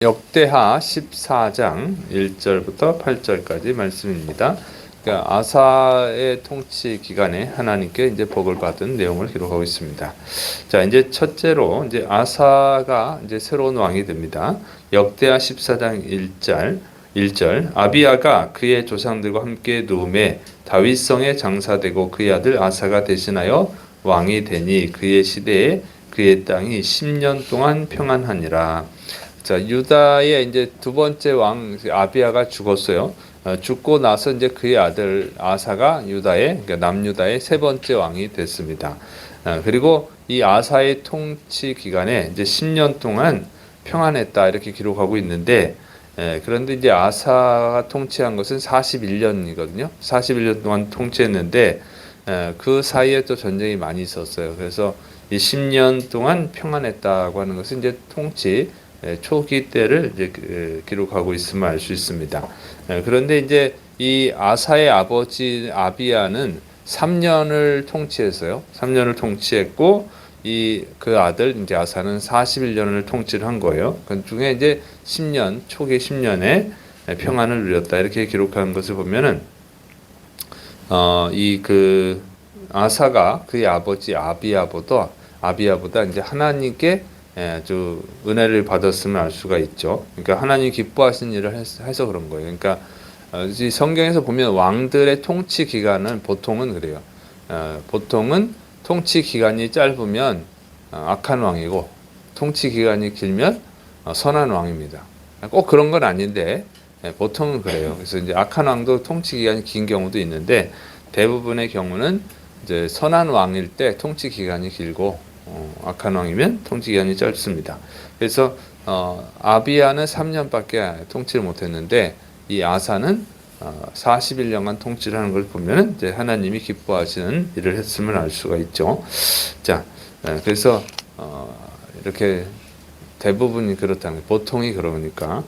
역대하 14장 1절부터 8절까지 말씀입니다. 그러니까 아사의 통치 기간에 하나님께 이제 복을 받은 내용을 기록하고 있습니다. 자, 이제 첫째로 이제 아사가 이제 새로운 왕이 됩니다. 역대하 14장 1절 아비야가 그의 조상들과 함께 누움에 다윗성에 장사되고 그의 아들 아사가 대신하여 왕이 되니 그의 시대에 그의 땅이 10년 동안 평안하니라. 자, 유다의 이제 두 번째 왕 아비야가 죽었어요. 죽고 나서 이제 그의 아들 아사가 유다의, 그러니까 남유다의 세 번째 왕이 됐습니다. 그리고 이 아사의 통치 기간에 이제 10년 동안 평안했다 이렇게 기록하고 있는데, 그런데 이제 아사가 통치한 것은 41년이거든요. 41년 동안 통치했는데 그 사이에 또 전쟁이 많이 있었어요. 그래서 이 10년 동안 평안했다고 하는 것은 이제 통치 초기 때를 이제 기록하고 있음을 알 수 있습니다. 그런데 이제 이 아사의 아버지 아비야는 3년을 통치했어요. 3년을 통치했고 그 아들 이제 아사는 41년을 통치를 한 거예요. 그 중에 이제 10년 초기 10년에 평안을 누렸다 이렇게 기록한 것을 보면은 이 그 아사가 그의 아버지 아비야보다 이제 하나님께 아주 은혜를 받았음을 알 수가 있죠. 그러니까 하나님 기뻐하시는 일을 해서 그런 거예요. 그러니까 이 성경에서 보면 왕들의 통치 기간은 보통은 그래요. 보통은 통치 기간이 짧으면 악한 왕이고 통치 기간이 길면 선한 왕입니다. 꼭 그런 건 아닌데 보통은 그래요. 그래서 이제 악한 왕도 통치 기간이 긴 경우도 있는데 대부분의 경우는 이제 선한 왕일 때 통치 기간이 길고 악한 왕이면 통치 기간이 짧습니다. 그래서 아비야는 3년밖에 통치를 못했는데 이 아사는 41년간 통치를 하는 걸 보면 이제 하나님이 기뻐하시는 일을 했음을 알 수가 있죠. 자, 그래서 이렇게 대부분이 그렇다는 거예요. 보통이 그러니까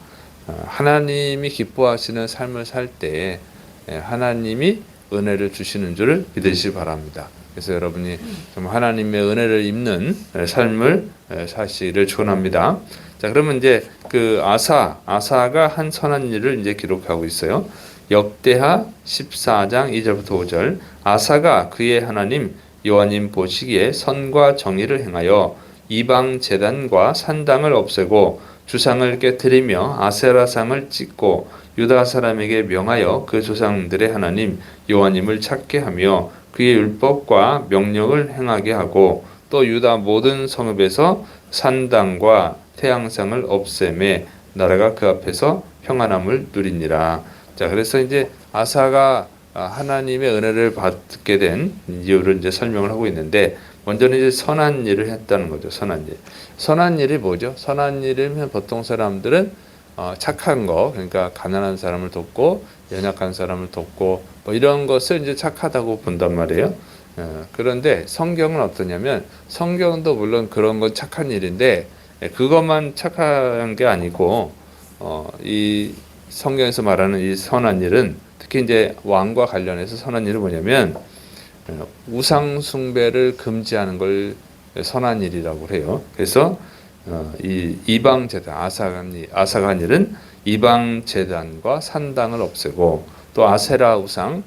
하나님이 기뻐하시는 삶을 살 때 하나님이 은혜를 주시는 줄을 믿으시기 바랍니다. 그래서 여러분이 좀 하나님의 은혜를 입는 삶을 사시기를 축원합니다. 자, 그러면 이제 그 아사가 한 선한 일을 이제 기록하고 있어요. 역대하 14장 2절부터 5절. 아사가 그의 하나님 여호와님 보시기에 선과 정의를 행하여 이방 제단과 산당을 없애고 주상을 깨뜨리며 아세라상을 찢고 유다 사람에게 명하여 그 조상들의 하나님 여호와님을 찾게 하며 그의 율법과 명령을 행하게 하고 또 유다 모든 성읍에서 산당과 태양상을 없애매 나라가 그 앞에서 평안함을 누리니라. 자, 그래서 이제 아사가 하나님의 은혜를 받게 된 이유를 이제 설명을 하고 있는데, 먼저는 이제 선한 일을 했다는 거죠. 선한 일. 선한 일이 뭐죠? 선한 일이면 보통 사람들은 착한 거, 그러니까 가난한 사람을 돕고 연약한 사람을 돕고 뭐 이런 것을 이제 착하다고 본단 말이에요. 그런데 성경은 어떠냐면, 성경도 물론 그런 건 착한 일인데 그것만 착한 게 아니고 이 성경에서 말하는 이 선한 일은 특히 이제 왕과 관련해서 선한 일은 뭐냐면 우상 숭배를 금지하는 걸 선한 일이라고 해요. 그래서 이 이방 제단 아사가 한 일은 이방 제단과 산당을 없애고 또 아세라 우상,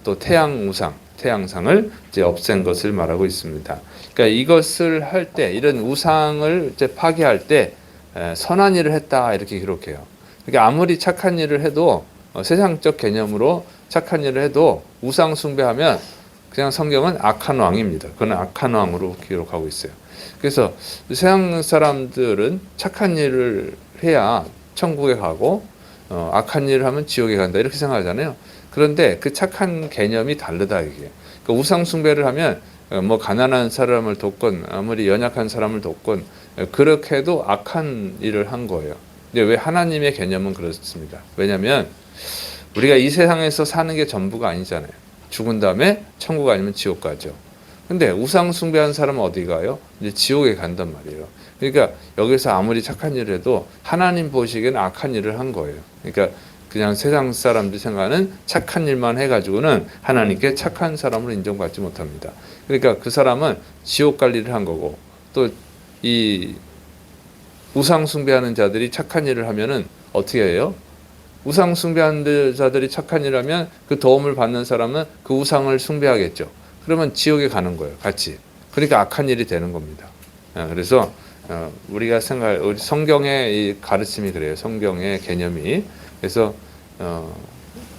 또 태양 우상, 태양상을 이제 없앤 것을 말하고 있습니다. 그러니까 이것을 할 때, 이런 우상을 이제 파괴할 때 선한 일을 했다 이렇게 기록해요. 그러니까 아무리 착한 일을 해도 세상적 개념으로 착한 일을 해도 우상 숭배하면 그냥 성경은 악한 왕입니다. 그건 악한 왕으로 기록하고 있어요. 그래서 세상 사람들은 착한 일을 해야 천국에 가고 악한 일을 하면 지옥에 간다 이렇게 생각하잖아요. 그런데 그 착한 개념이 다르다 이게. 그러니까 우상 숭배를 하면 뭐 가난한 사람을 돕건 아무리 연약한 사람을 돕건 그렇게 해도 악한 일을 한 거예요. 근데 왜 하나님의 개념은 그렇습니다. 왜냐하면 우리가 이 세상에서 사는 게 전부가 아니잖아요. 죽은 다음에 천국 아니면 지옥 가죠. 근데 우상 숭배한 사람은 어디 가요? 이제 지옥에 간단 말이에요. 그러니까 여기서 아무리 착한 일을 해도 하나님 보시기에는 악한 일을 한 거예요. 그러니까 그냥 세상 사람들 생각하는 착한 일만 해가지고는 하나님께 착한 사람으로 인정받지 못합니다. 그러니까 그 사람은 지옥 갈 일을 한 거고 또 이 우상 숭배하는 자들이 착한 일을 하면은 어떻게 해요? 우상 숭배하는 자들이 착한 일을 하면 그 도움을 받는 사람은 그 우상을 숭배하겠죠. 그러면 지옥에 가는 거예요, 같이. 그러니까 악한 일이 되는 겁니다. 그래서 우리가 우리 성경의 이 가르침이 그래요. 성경의 개념이. 그래서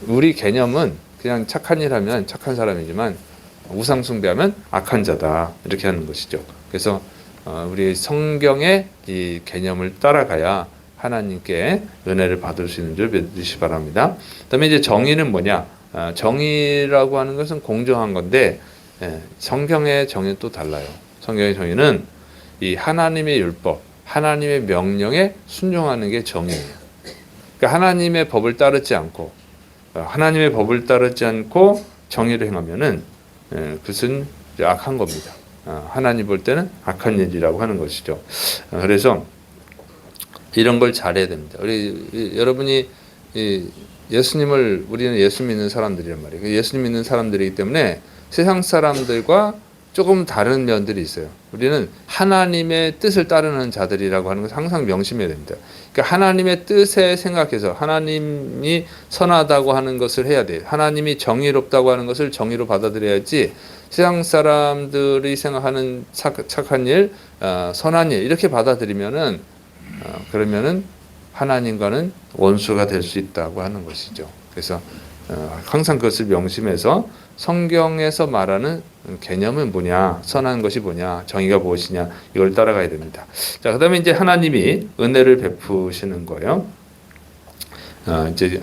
우리 개념은 그냥 착한 일 하면 착한 사람이지만 우상 숭배하면 악한 자다. 이렇게 하는 것이죠. 그래서 우리 성경의 이 개념을 따라가야 하나님께 은혜를 받을 수 있는 줄 믿으시 바랍니다. 그다음에 이제 정의는 뭐냐? 정의라고 하는 것은 공정한 건데 성경의 정의는 또 달라요. 성경의 정의는 이 하나님의 율법, 하나님의 명령에 순종하는 게 정의예요. 그러니까 하나님의 법을 따르지 않고 정의를 행하면은 그것은 악한 겁니다. 하나님 볼 때는 악한 일이라고 하는 것이죠. 그래서 이런 걸 잘해야 됩니다. 여러분이 우리는 예수 믿는 사람들이란 말이에요. 예수 믿는 사람들이기 때문에 세상 사람들과 조금 다른 면들이 있어요. 우리는 하나님의 뜻을 따르는 자들이라고 하는 것을 항상 명심해야 됩니다. 그러니까 하나님의 뜻에 생각해서 하나님이 선하다고 하는 것을 해야 돼요. 하나님이 정의롭다고 하는 것을 정의로 받아들여야지 세상 사람들이 생각하는 착한 일, 선한 일 이렇게 받아들이면은 그러면은 하나님과는 원수가 될 수 있다고 하는 것이죠. 그래서 항상 그것을 명심해서 성경에서 말하는 개념은 뭐냐, 선한 것이 뭐냐, 정의가 무엇이냐 이걸 따라가야 됩니다. 자, 그다음에 이제 하나님이 은혜를 베푸시는 거예요. 이제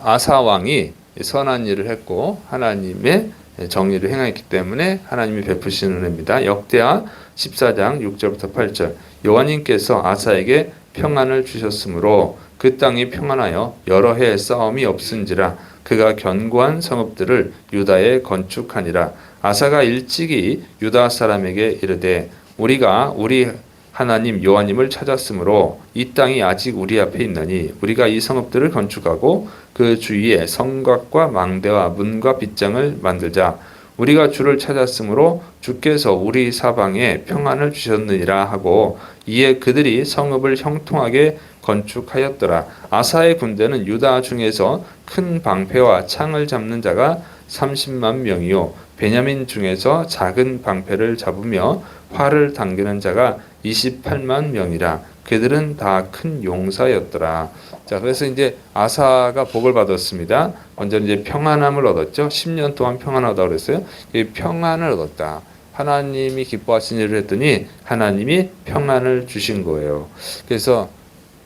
아사 왕이 선한 일을 했고 하나님의 정의를 행했기 때문에 하나님이 베푸시는 은혜입니다. 역대하 14장 6절부터 8절. 여호와님께서 아사에게 평안을 주셨으므로 그 땅이 평안하여 여러 해 싸움이 없은지라 그가 견고한 성읍들을 유다에 건축하니라. 아사가 일찍이 유다 사람에게 이르되 우리가 우리 하나님 여호와님을 찾았으므로 이 땅이 아직 우리 앞에 있나니 우리가 이 성읍들을 건축하고 그 주위에 성곽과 망대와 문과 빗장을 만들자. 우리가 주를 찾았으므로 주께서 우리 사방에 평안을 주셨느니라 하고 이에 그들이 성읍을 형통하게 건축하였더라. 아사의 군대는 유다 중에서 큰 방패와 창을 잡는 자가 30만 명이요 베냐민 중에서 작은 방패를 잡으며 활을 당기는 자가 28만 명이라. 그들은 다 큰 용사였더라. 자, 그래서 이제 아사가 복을 받았습니다. 먼저 이제 평안함을 얻었죠. 10년 동안 평안하다고 그랬어요. 평안을 얻었다. 하나님이 기뻐하신 일을 했더니 하나님이 평안을 주신 거예요. 그래서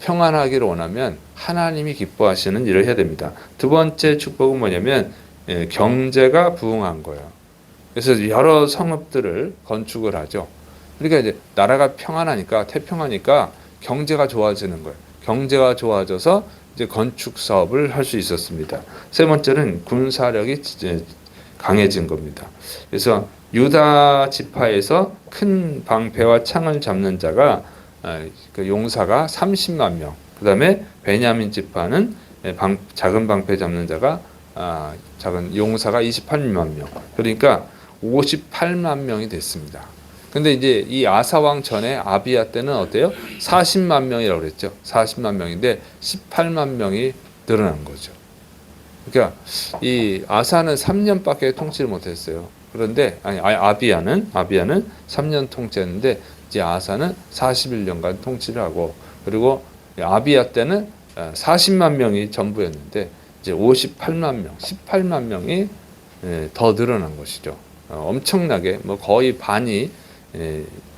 평안하기를 원하면 하나님이 기뻐하시는 일을 해야 됩니다. 두 번째 축복은 뭐냐면 경제가 부흥한 거예요. 그래서 여러 성읍들을 건축을 하죠. 그러니까 이제 나라가 평안하니까 태평하니까 경제가 좋아지는 거예요. 경제가 좋아져서 이제 건축 사업을 할 수 있었습니다. 세 번째는 군사력이 강해진 겁니다. 그래서 유다 지파에서 큰 방패와 창을 잡는 자가 그 용사가 30만 명. 그다음에 베냐민 지파는 작은 방패 잡는 자가 작은 용사가 28만 명. 그러니까 58만 명이 됐습니다. 근데 이제 이 아사 왕 전에 아비야 때는 어때요? 40만 명이라고 그랬죠. 40만 명인데 18만 명이 늘어난 거죠. 그러니까 이 아사는 3년밖에 통치를 못했어요. 그런데 아비야는 3년 통치했는데 이제 아사는 41년간 통치를 하고 그리고 아비야 때는 40만 명이 전부였는데 이제 58만 명, 18만 명이 더 늘어난 것이죠. 엄청나게 뭐 거의 반이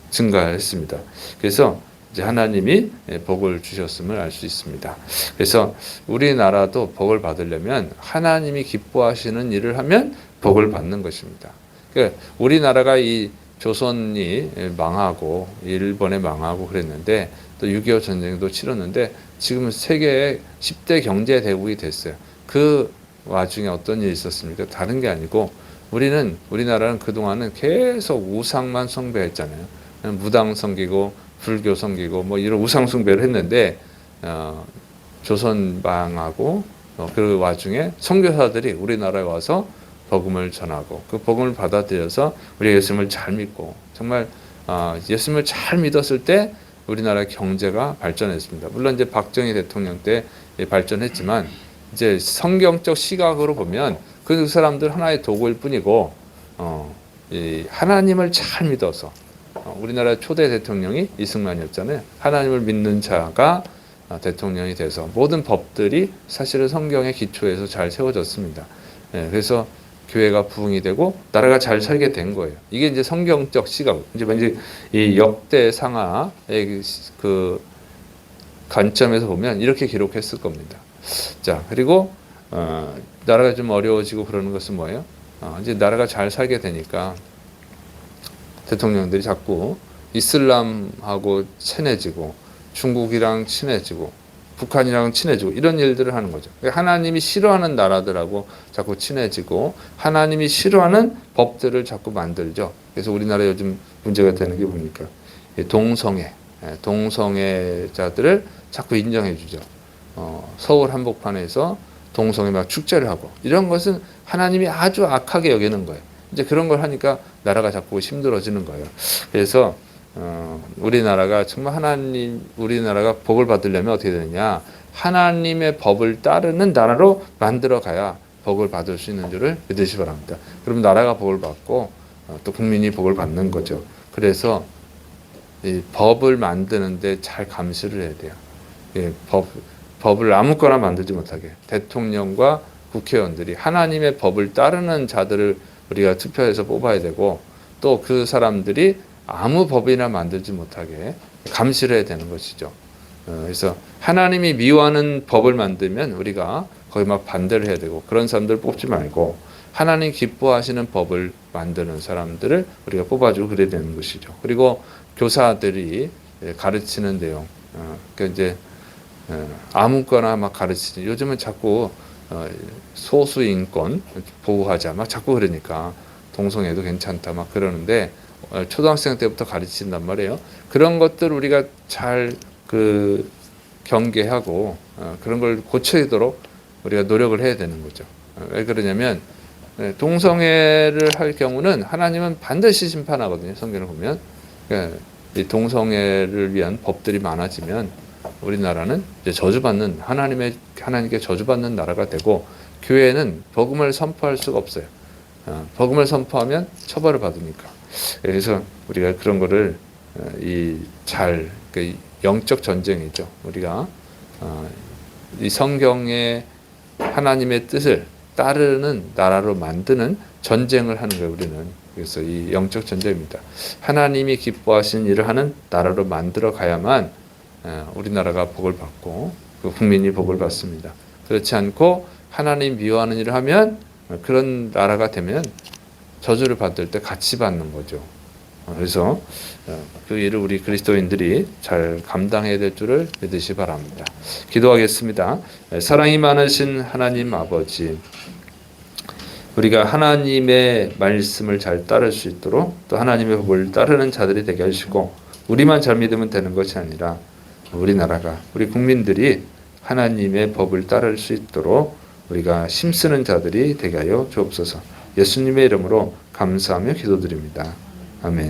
증가했습니다. 그래서 이제 하나님이 복을 주셨음을 알 수 있습니다. 그래서 우리나라도 복을 받으려면 하나님이 기뻐하시는 일을 하면 복을 받는 것입니다. 그러니까 우리나라가 이 조선이 망하고 일본에 망하고 그랬는데 또 6.25 전쟁도 치렀는데 지금 세계의 10대 경제 대국이 됐어요. 그 와중에 어떤 일이 있었습니까? 다른 게 아니고 우리나라는 그동안은 계속 우상만 숭배했잖아요. 무당 섬기고 불교 섬기고 뭐 이런 우상 숭배를 했는데 조선 망하고 그 와중에 선교사들이 우리나라에 와서 복음을 전하고 그 복음을 받아들여서 우리 예수님을 잘 믿고 정말 예수님을 잘 믿었을 때 우리나라 경제가 발전했습니다. 물론 이제 박정희 대통령 때 발전했지만 이제 성경적 시각으로 보면 그 사람들 하나의 도구일 뿐이고 이 하나님을 잘 믿어서 우리나라 초대 대통령이 이승만이었잖아요. 하나님을 믿는 자가 대통령이 돼서 모든 법들이 사실은 성경의 기초에서 잘 세워졌습니다. 그래서 교회가 부흥이 되고 나라가 잘 살게 된 거예요. 이게 이제 성경적 시각, 이제 이 역대 상하의 그 관점에서 보면 이렇게 기록했을 겁니다. 자, 그리고 나라가 좀 어려워지고 그러는 것은 뭐예요? 이제 나라가 잘 살게 되니까 대통령들이 자꾸 이슬람하고 친해지고 중국이랑 친해지고 북한이랑 친해지고 이런 일들을 하는 거죠. 하나님이 싫어하는 나라들하고 자꾸 친해지고 하나님이 싫어하는 법들을 자꾸 만들죠. 그래서 우리나라 요즘 문제가 되는 게 뭡니까? 동성애자들을 자꾸 인정해 주죠. 서울 한복판에서 동성애 막 축제를 하고 이런 것은 하나님이 아주 악하게 여기는 거예요. 이제 그런 걸 하니까 나라가 자꾸 힘들어지는 거예요. 그래서 우리나라가 정말 우리나라가 복을 받으려면 어떻게 되느냐? 하나님의 법을 따르는 나라로 만들어 가야 복을 받을 수 있는 줄을 믿으시 바랍니다. 그럼 나라가 복을 받고 또 국민이 복을 받는 거죠. 그래서 이 법을 만드는데 잘 감시를 해야 돼요. 예, 법을 아무거나 만들지 못하게 대통령과 국회의원들이 하나님의 법을 따르는 자들을 우리가 투표해서 뽑아야 되고 또 그 사람들이 아무 법이나 만들지 못하게 감시를 해야 되는 것이죠. 그래서 하나님이 미워하는 법을 만들면 우리가 거의 막 반대를 해야 되고 그런 사람들을 뽑지 말고 하나님 기뻐하시는 법을 만드는 사람들을 우리가 뽑아주고 그래야 되는 것이죠. 그리고 교사들이 가르치는 내용, 그러니까 이제 아무거나 막 가르치지. 요즘은 자꾸 소수 인권 보호하자 막 자꾸 그러니까 동성애도 괜찮다 막 그러는데 초등학생 때부터 가르친단 말이에요. 그런 것들 우리가 잘 경계하고 그런 걸 고치도록 우리가 노력을 해야 되는 거죠. 왜 그러냐면 동성애를 할 경우는 하나님은 반드시 심판하거든요. 성경을 보면 그러니까 이 동성애를 위한 법들이 많아지면 우리나라는 이제 저주받는 하나님께 저주받는 나라가 되고 교회는 복음을 선포할 수가 없어요. 복음을 선포하면 처벌을 받으니까. 그래서 우리가 그런 거를 그 영적 전쟁이죠. 우리가 이 성경의 하나님의 뜻을 따르는 나라로 만드는 전쟁을 하는 거예요. 우리는. 그래서 이 영적 전쟁입니다. 하나님이 기뻐하시는 일을 하는 나라로 만들어 가야만 우리나라가 복을 받고 국민이 복을 받습니다. 그렇지 않고 하나님 미워하는 일을 하면 그런 나라가 되면 저주를 받을 때 같이 받는 거죠. 그래서 그 일을 우리 그리스도인들이 잘 감당해야 될 줄을 믿으시 바랍니다. 기도하겠습니다. 사랑이 많으신 하나님 아버지, 우리가 하나님의 말씀을 잘 따를 수 있도록 또 하나님의 법을 따르는 자들이 되게 하시고 우리만 잘 믿으면 되는 것이 아니라 우리나라가 우리 국민들이 하나님의 법을 따를 수 있도록 우리가 힘쓰는 자들이 되게 하여 주옵소서. 예수님의 이름으로 감사하며 기도드립니다. 아멘.